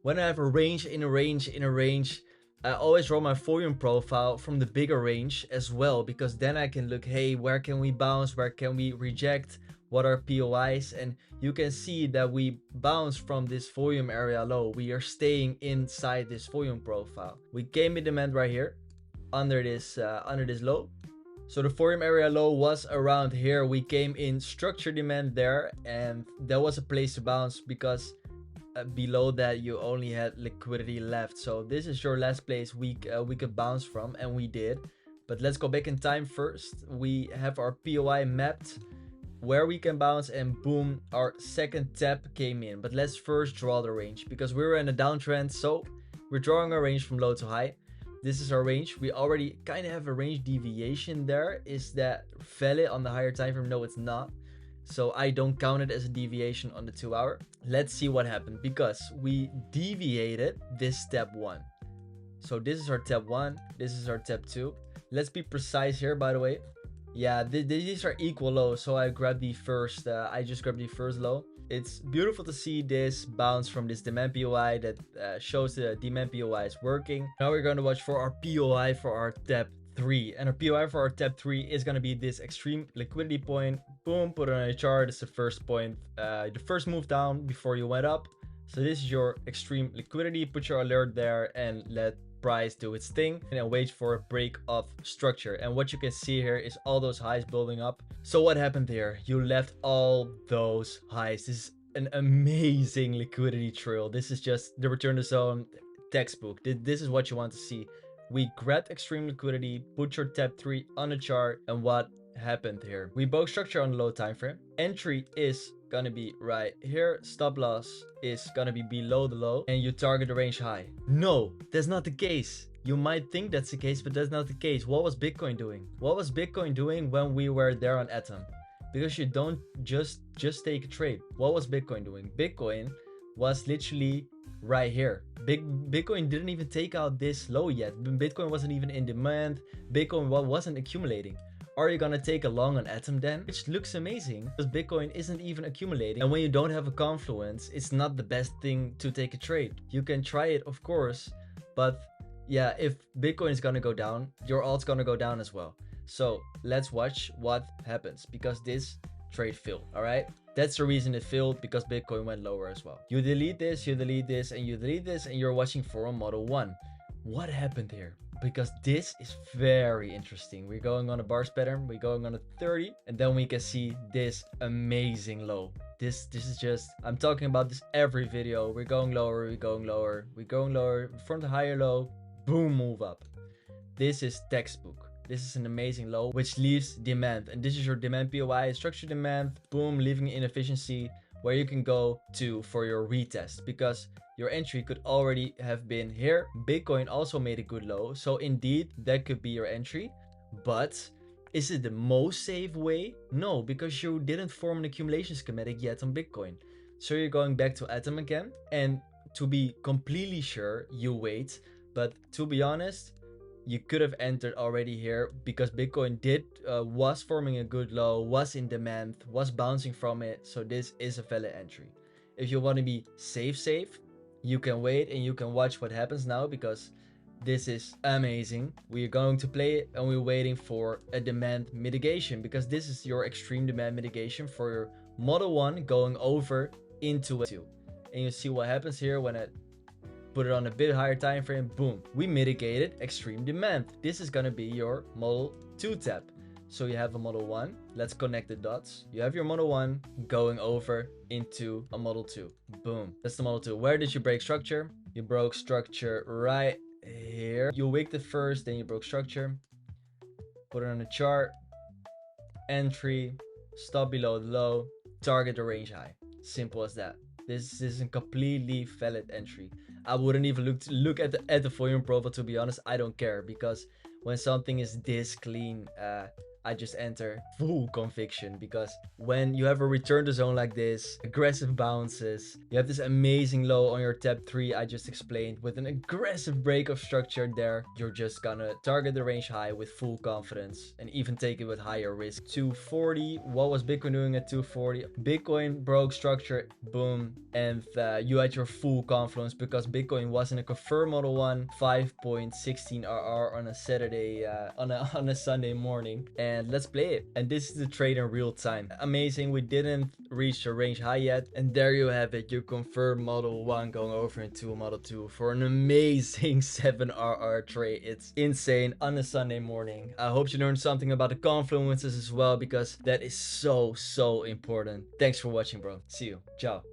when I have a range in a range in a range, I always draw my volume profile from the bigger range as well, because then I can look, hey, where can we bounce, where can we reject, what are POIs, and you can see that we bounce from this volume area low. We are staying inside this volume profile. We came in demand right here under this low. So the volume area low was around here. We came in structure demand there, and that was a place to bounce because below that you only had liquidity left. So this is your last place we could bounce from, and we did. But let's go back in time first. We have our POI mapped where we can bounce, and boom, our second tap came in. But let's first draw the range because we were in a downtrend, so we're drawing a range from low to high. This is our range. We already kind of have a range deviation there. Is that valid on the higher time frame? No, it's not. So I don't count it as a deviation on the 2 hour. Let's see what happened, because we deviated this step 1. So this is our step 1, this is our step 2. Let's be precise here, by the way. Yeah, these are equal lows, so I grabbed the first, I just grabbed the first low. It's beautiful to see this bounce from this demand POI that shows the demand POI is working. Now we're going to watch for our POI for our step 3, and our POI for our step 3 is going to be this extreme liquidity point. Boom, put it on a chart. It's the first point, the first move down before you went up. So this is your extreme liquidity. Put your alert there and let price do its thing, and then wait for a break of structure. And what you can see here is all those highs building up. So what happened here? You left all those highs. This is an amazing liquidity trail. This is just the return to zone textbook. This is what you want to see. We grabbed extreme liquidity, put your step 3 on the chart, and what happened here? We broke structure on the low time frame. Entry is gonna be right here. Stop loss is gonna be below the low, and you target the range high. No, that's not the case. You might think that's the case, but that's not the case. What was Bitcoin doing? What was Bitcoin doing when we were there on Atom? Because you don't just take a trade. What was Bitcoin doing? Bitcoin was literally right here. Bitcoin didn't even take out this low yet. Bitcoin wasn't even in demand. Bitcoin wasn't accumulating. Are you gonna take a long on Atom then? Which looks amazing because Bitcoin isn't even accumulating. And when you don't have a confluence, it's not the best thing to take a trade. You can try it, of course, but yeah, if Bitcoin is gonna go down, your alt's gonna go down as well. So let's watch what happens, because this trade failed. All right, that's the reason it failed, because Bitcoin went lower as well. You delete this, you delete this, and you delete this, and you're watching for a Model 1. What happened here? Because this is very interesting. We're going on a bars pattern, we're going on a 30, and then we can see this amazing low. This is just, I'm talking about this every video. We're going lower, we're going lower, we're going lower from the higher low, boom, move up. This is textbook. This is an amazing low, which leaves demand, and this is your demand POI, structure demand, boom, leaving inefficiency, where you can go to for your retest, because your entry could already have been here. Bitcoin also made a good low, so indeed that could be your entry. But is it the most safe way? No, because you didn't form an accumulation schematic yet on Bitcoin. So you're going back to Atom again, and to be completely sure, you wait. But to be honest, you could have entered already here, because Bitcoin was forming a good low, was in demand, was bouncing from it. So this is a valid entry. If you want to be safe, you can wait and you can watch what happens now, because this is amazing. We're going to play it, and we're waiting for a demand mitigation, because this is your extreme demand mitigation for your Model 1 going over into a 2. And you see what happens here when it put it on a bit higher time frame. Boom, we mitigated extreme demand. This is gonna be your Model 2 tap. So you have a Model 1, let's connect the dots. You have your Model 1 going over into a Model 2. Boom, that's the Model 2. Where did you break structure? You broke structure right here. You wicked it first, then you broke structure. Put it on the chart. Entry, stop below the low, target the range high. Simple as that. This is a completely valid entry. I wouldn't even look at the volume profile, to be honest. I don't care, because when something is this clean, I just enter full conviction, because when you have a return to zone like this, aggressive bounces, you have this amazing low on your tap 3 I just explained with an aggressive break of structure there, you're just gonna target the range high with full confidence and even take it with higher risk. 240, what was Bitcoin doing at 240? Bitcoin broke structure, boom, and you had your full confluence because Bitcoin was in a confirmed model 1 5.16 RR on a Saturday, on a Sunday morning, and let's play it. And this is the trade in real time. Amazing, we didn't reach the range high yet, and there you have it, you confirm model 1 going over into model 2 for an amazing 7 RR trade. It's insane on a Sunday morning. I hope you learned something about the confluences as well, because that is so important. Thanks for watching, bro. See you. Ciao.